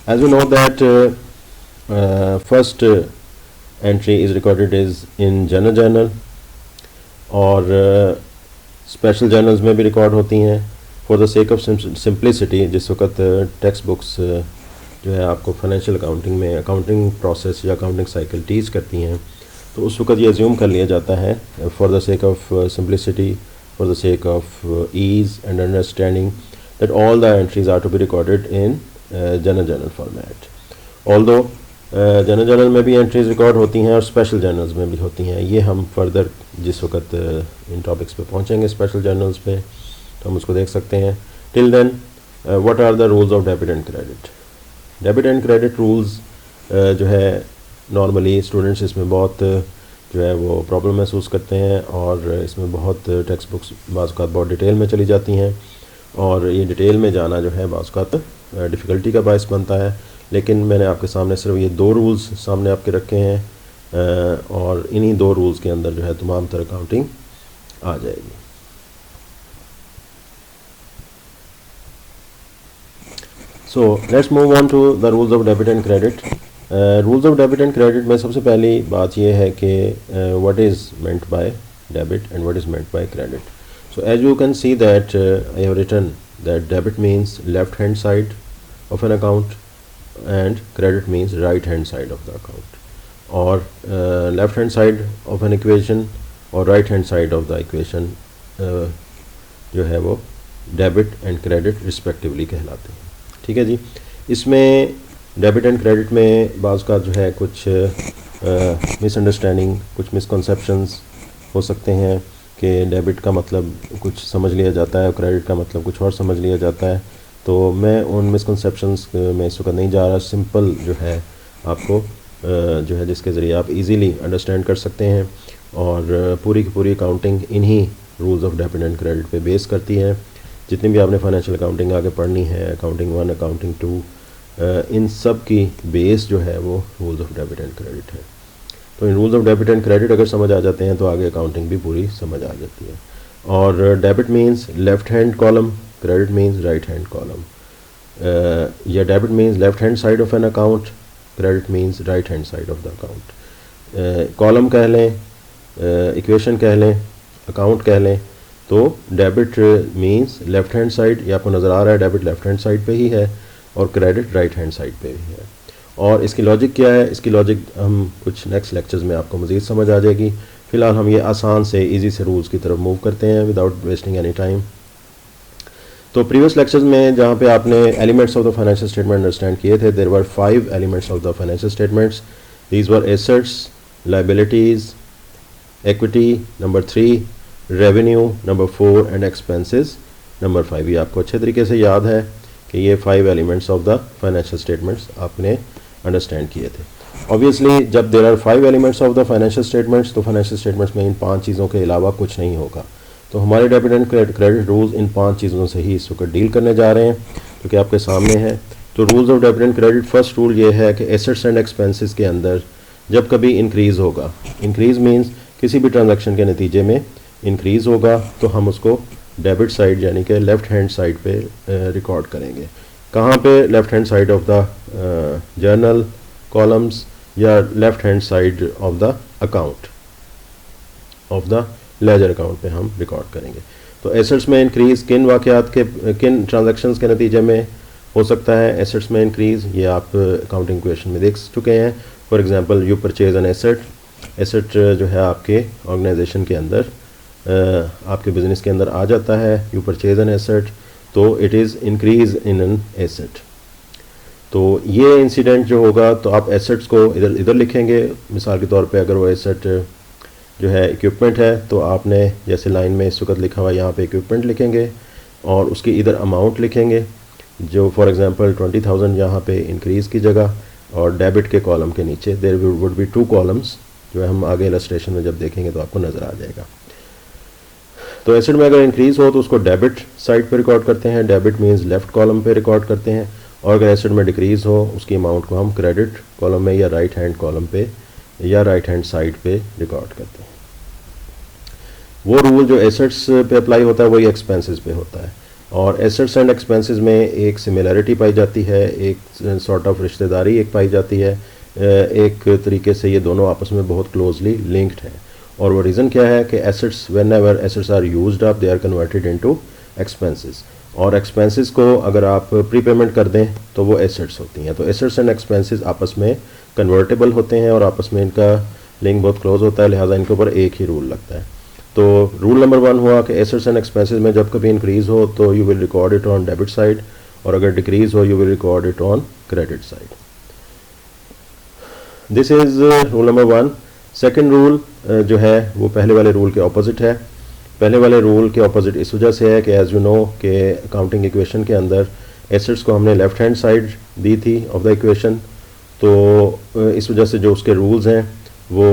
As you know that first entry is recorded is in general journal और special journals में भी record होती हैं. For the sake of simplicity, जिस वक्त टेक्स्ट बुक्स जो है आपको फाइनेंशियल अकाउंटिंग में अकाउंटिंग प्रोसेस या अकाउंटिंग साइकिल टीच करती हैं, तो उस वक्त ये अज्यूम कर लिया जाता है for the sake of simplicity, for the sake of ease and understanding that all the entries are to be recorded in general journal format. Although general journal में भी एंट्रीज रिकॉर्ड होती हैं और स्पेशल जर्नल्स में भी होती हैं. ये हम फर्दर जिस वक्त इन टॉपिक्स पे पहुंचेंगे स्पेशल जर्नल्स पे तो हम उसको देख सकते हैं. Till then what are the rules of debit and credit. Debit and credit rules जो है नॉर्मली स्टूडेंट्स इसमें बहुत जो है वो प्रॉब्लम महसूस करते हैं और इसमें बहुत टेक्स्ट बुक्स बाज़ औक़ात बहुत डिटेल में चली जाती हैं और ये डिटेल में जाना जो है बाज़ औक़ात डिफ़िकल्टी का बायस बनता है. लेकिन मैंने आपके सामने सिर्फ ये 2 रूल्स सामने आपके रखे हैं और इन्हीं 2 रूल्स के अंदर जो है तमाम तरह अकाउंटिंग आ जाएगी. So let's move on to the rules of debit and credit. Rules of debit and credit में सबसे पहली बात यह है कि what is meant by debit and what is meant by credit. So as you can see that I have written that debit means left hand side of an account and credit means right hand side of the account, or left hand side of an equation or right hand side of the equation जो है वो debit and credit respectively कहलाते हैं. ठीक है जी. इसमें debit and credit में बाज़ का जो है कुछ मिसअंडरस्टैंडिंग, कुछ मिसकंसेप्शंस हो सकते हैं कि डेबिट का मतलब कुछ समझ लिया जाता है और क्रेडिट का मतलब कुछ और समझ लिया जाता है. तो मैं उन मिसकंसेप्शंस में इस वक्त नहीं जा रहा. सिंपल जो है आपको जो है जिसके ज़रिए आप इजीली अंडरस्टैंड कर सकते हैं और पूरी की पूरी अकाउंटिंग इन्हीं rules of debit and credit पे बेस करती है. जितनी भी आपने फाइनेंशियल अकाउंटिंग आगे पढ़नी है, अकाउंटिंग 1, अकाउंटिंग 2, इन सब की बेस जो है वो rules of debit and credit है. तो इन rules of debit and credit अगर समझ आ जाते हैं तो आगे अकाउंटिंग भी पूरी समझ आ जाती है. और debit means left hand column, credit means right hand column. Yeah, debit means left hand side of an account, credit means right hand side of the account. Column कह लें, equation कह लें, account कह लें, तो debit means left hand side, ये आपको नज़र आ रहा है debit left hand side पे ही है और credit right hand side पे ही है. और इसकी लॉजिक क्या है, इसकी लॉजिक हम कुछ नेक्स्ट लेक्चर्स में आपको मज़ीद समझ आ जाएगी. फ़िलहाल हम ये आसान से ईजी से रूल्स की तरफ मूव करते हैं विदाउट वेस्टिंग एनी टाइम. तो प्रीवियस लेक्चर्स में जहाँ पे आपने elements of the financial statement understand किए थे, there were 5 elements of the financial statements. These were assets, liabilities, equity number 3, revenue number 4 and expenses number 5. ये आपको अच्छे तरीके से याद है कि ये 5 elements of the financial statements आपने अंडरस्टैंड किए थे. ऑब्वियसली जब there are 5 elements of the financial statements, तो फाइनेंशियल स्टेटमेंट्स में इन 5 चीज़ों के अलावा कुछ नहीं होगा. तो हमारे debit and credit rules in 5 चीज़ों से ही इस वक्त डील करने जा रहे हैं जो कि आपके सामने है. तो rules of debit and credit, first rule ये है कि एसेट्स एंड एक्सपेंसेस के अंदर जब कभी इंक्रीज़ होगा, इंक्रीज़ मींस किसी भी ट्रांजैक्शन के नतीजे में इंक्रीज़ होगा, तो हम उसको डेबिट साइड यानी कि लेफ़्ट हैंड साइड पे रिकॉर्ड करेंगे. कहाँ पे? Left hand side of the journal columns या left hand side of the account of the ledger account पे हम रिकॉर्ड करेंगे. तो एसेट्स में इंक्रीज़ किन वाक़यात के, किन ट्रांजैक्शंस के नतीजे में हो सकता है एसेट्स में इंक्रीज़, ये आप अकाउंटिंग क्वेश्चन में देख चुके हैं. For example you purchase an asset, asset जो है आपके ऑर्गेनाइजेशन के अंदर आपके बिज़नेस के अंदर आ जाता है. यू परचेज एन एसेट, तो it is increase in an asset. तो ये इंसिडेंट जो होगा तो आप एसेट्स को इधर लिखेंगे. मिसाल के तौर पे अगर वो एसेट जो है इक्विपमेंट है तो आपने जैसे लाइन में इस वक्त लिखा हुआ यहाँ पे इक्विपमेंट लिखेंगे और उसकी इधर अमाउंट लिखेंगे जो फॉर एग्जांपल 20,000 यहाँ पे इंक्रीज़ की जगह, और डेबिट के कॉलम के नीचे देयर वुड बी 2 कॉलम्स जो है हम आगे इलस्ट्रेशन में जब देखेंगे तो आपको नज़र आ जाएगा. तो एसेट में अगर इंक्रीज़ हो तो उसको डेबिट साइड पे रिकॉर्ड करते हैं, डेबिट मीन्स लेफ़्ट कॉलम पे रिकॉर्ड करते हैं. और अगर एसेट में डिक्रीज़ हो उसकी अमाउंट को हम क्रेडिट कॉलम में या राइट हैंड कॉलम पे या राइट हैंड साइड पे रिकॉर्ड करते हैं. वो रूल जो एसेट्स पे अप्लाई होता है वही एक्सपेंसेस पे होता है. और एसेट्स एंड एक्सपेंसेस में एक सिमिलरिटी पाई जाती है, एक सॉर्ट ऑफ रिश्तेदारी एक पाई जाती है, एक तरीके से ये दोनों आपस में बहुत क्लोजली लिंक्ड हैं। और वो रीज़न क्या है कि assets whenever assets are used up they are converted into expenses, और एक्सपेंसेस को अगर आप प्रीपेमेंट कर दें तो वो एसेट्स होती हैं। तो एसेट्स एंड एक्सपेंसेस आपस में कन्वर्टेबल होते हैं और आपस में इनका लिंक बहुत क्लोज होता है, लिहाजा इनके ऊपर एक ही रूल लगता है। तो रूल नंबर 1 हुआ कि एसेट्स एंड एक्सपेंसेस में जब कभी इंक्रीज़ हो तो you will record it on debit side, और अगर डिक्रीज़ हो you will record it on credit side. This is rule number 1। Second rule जो है वो पहले वाले रूल के ऑपोजिट है। पहले वाले रूल के ऑपोजिट इस वजह से है कि एज़ यू नो कि अकाउंटिंग इक्वेशन के अंदर एसेट्स को हमने लेफ़्ट हैंड साइड दी थी ऑफ द इक्वेशन, तो इस वजह से जो उसके रूल्स हैं वो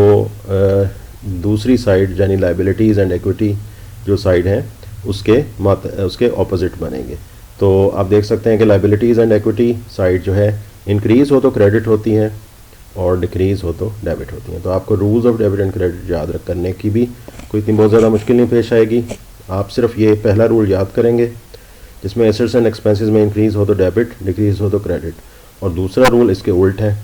दूसरी साइड यानी लाइबिलिटीज़ एंड एक्विटी जो साइड हैं उसके ऑपोजिट बनेंगे। तो आप देख सकते हैं कि लाइबिलिटीज़ एंड एक्विटी साइड जो है इंक्रीज़ हो तो क्रेडिट होती है और डिक्रीज़ हो तो डेबिट होती हैं। तो आपको rules of debit and credit याद करने की भी कोई इतनी बहुत ज़्यादा मुश्किल नहीं पेश आएगी। आप सिर्फ ये पहला रूल याद करेंगे जिसमें एसेट्स एंड एक्सपेंसेस में इंक्रीज़ हो तो डेबिट, डिक्रीज़ हो तो क्रेडिट, और दूसरा रूल इसके उल्ट है,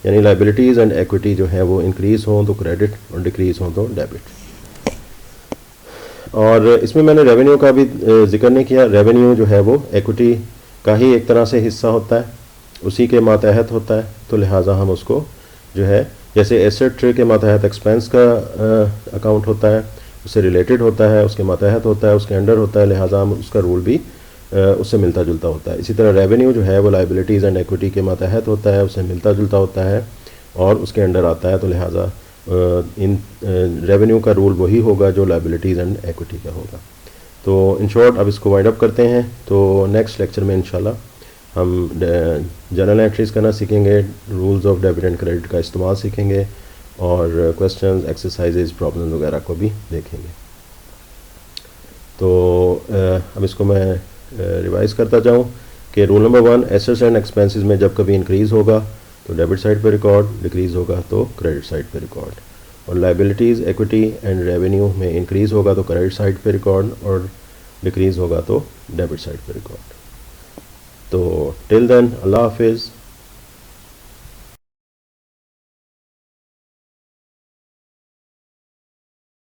यानी लाइबिलिटीज़ एंड एक्विटी जो है वो इंक्रीज़ हो तो क्रेडिट और डिक्रीज़ हो तो डेबिट। और इसमें मैंने रेवेन्यू का भी जिक्र नहीं किया। रेवेन्यू जो है वो एक्विटी का ही एक तरह से हिस्सा होता है, उसी के मातहत होता है, तो लिहाजा हम उसको जो है जैसे एसेट के मातहत एक्सपेंस का अकाउंट होता है, उससे रिलेटेड होता है, उसके मातहत होता है, उसके अंडर होता है, लिहाजा हम उसका रूल भी उससे मिलता जुलता होता है। इसी तरह रेवेन्यू जो है वो लाइबिलिटीज़ एंड एक्विटी के मातहत होता है, उससे मिलता जुलता होता है और उसके अंडर आता है, तो लिहाजा इन रेवेन्यू का रूल वही होगा जो लाइबिलिटीज़ एंड एक्विटी का होगा। तो इन शॉर्ट अब इसको वाइंड अप करते हैं। तो नेक्स्ट लेक्चर में इंशाल्लाह हम जर्नल एंट्रीज़ करना सीखेंगे, rules of debit and credit का इस्तेमाल सीखेंगे और क्वेश्चंस, एक्सरसाइजेज, प्रॉब्लम वगैरह को भी देखेंगे। तो अब इसको मैं रिवाइज़ करता जाऊँ कि rule number 1, assets and expenses में जब कभी इंक्रीज़ होगा तो डेबिट साइड पे रिकॉर्ड, डिक्रीज़ होगा तो क्रेडिट साइड पे रिकॉर्ड, और लाइबिलिटीज़, एक्विटी एंड रेवेन्यू में इंक्रीज़ होगा तो क्रेडिट साइड पे रिकॉर्ड और डिक्रीज़ होगा तो डेबिट साइड पे रिकॉर्ड। तो टिल देन अल्लाह हाफिज़।